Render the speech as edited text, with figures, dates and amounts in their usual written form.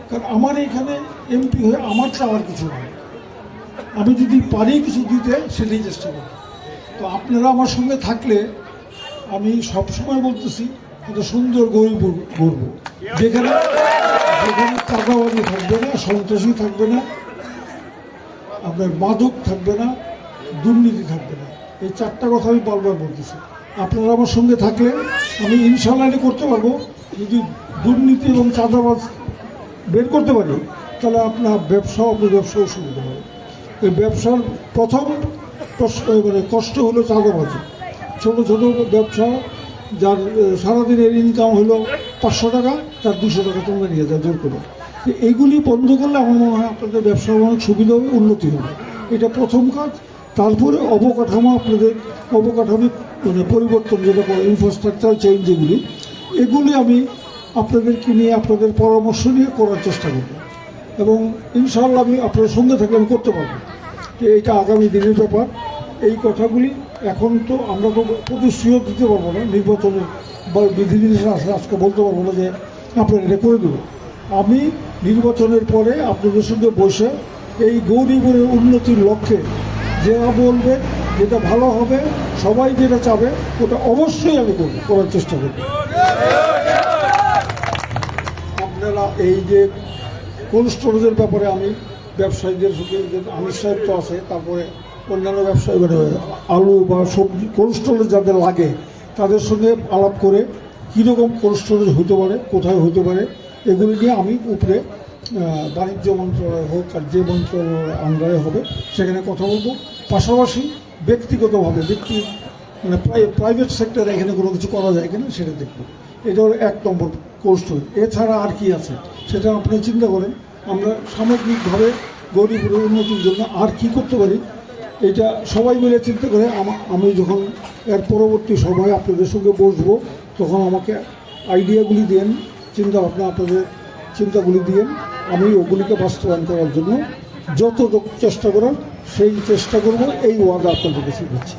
কারণ আমার এখানে এমপি হয়ে আমার চাওয়ার কিছু নয়, আমি যদি পারি কিছু দিতে সেটাই চেষ্টা করি। তো আপনারা আমার সঙ্গে থাকলে আমি সবসময় বলতেছি একটা সুন্দর গরিব গড়ব, যেখানে যেখানে চাঁদাবাজি থাকবে না, সন্ত্রাসী থাকবে না, আপনার মাদক থাকবে না, দুর্নীতি থাকবে না। এই চারটা কথা আমি বারবার বলতেছি। আপনারা আমার সঙ্গে থাকলে আমি ইনশাল্লাহ করতে পারবো। যদি দুর্নীতি এবং চাঁদাবাজ বের করতে পারি তাহলে আপনার ব্যবসাও সুবিধা হবে। এই ব্যবসার প্রথম কষ্ট হলো চাঁদাবাজি। ছোটো ছোটো ব্যবসা যার সারাদিনের ইনকাম হলো 500 টাকা, তার 200 টাকা তোমরা নিয়ে যায় জোর করে। এইগুলি বন্ধ করলে আমার মনে হয় আপনাদের ব্যবসার অনেক সুবিধা হবে, উন্নতি হবে। এটা প্রথম কাজ। তারপরে অবকাঠামিক পরিবর্তন, যেটা ইনফ্রাস্ট্রাকচার চেঞ্জ, এগুলি আমি আপনাদেরকে নিয়ে আপনাদের পরামর্শ নিয়ে করার চেষ্টা করব এবং ইনশাআল্লাহ আমি আপনাদের সঙ্গে থাকলে আমি করতে পারবো। এইটা আগামী দিনের ব্যাপার। এই কথাগুলি এখন তো আমরা তো প্রতিশ্রুতি দিতে পারবো না, নির্বাচনের বিধিনিষেধ আছে, আজকে বলতে পারবো না যে আপনারা এটা করে দেবো। আমি নির্বাচনের পরে আপনাদের সঙ্গে বসে এই গৌরীপুরের উন্নতির লক্ষ্যে যেটা বলবে, যেটা ভালো হবে, সবাই যেটা চাবে, ওটা অবশ্যই আমি করার চেষ্টা করব। আপনারা এই যে কোল্ড স্টোরেজের ব্যাপারে আমি ব্যবসায়ীদের সঙ্গে, আমির সাহেব তো আছে, তারপরে অন্যান্য ব্যবসায়ী আলু বা সবজি কোল্ড স্টোরেজ যাদের লাগে তাদের সঙ্গে আলাপ করে কীরকম কোল্ড স্টোরেজ হতে পারে, কোথায় হতে পারে, এগুলি নিয়ে আমি উপরে বাণিজ্য মন্ত্রণালয় হোক আর যে মন্ত্রণালয় আন্ডারে হবে সেখানে কথা বলবো। পাশাপাশি ব্যক্তিগতভাবে প্রাইভেট সেক্টরে এখানে কোনো কিছু করা যায় কিনা সেটা দেখবো। এটা হলো 1 নম্বর কোল্ড স্টোরেজ। এছাড়া আর কি আছে সেটা আপনারা চিন্তা করেন। আমরা সামগ্রিকভাবে গরিবের উন্নতির জন্য আর কি করতে পারি, এটা সবাই মিলে চিন্তা করে আমি যখন এর পরবর্তী সময় আপনাদের সঙ্গে বসবো তখন আমাকে আইডিয়াগুলি দেন, চিন্তাভাবনা আপনাদের চিন্তাগুলি দিয়েন, আমি ওগুলিকে বাস্তবায়ন করার জন্য যতটুকু চেষ্টা করার সেই চেষ্টা করব। এই ওয়াদা আপনাদের কাছে দিচ্ছি।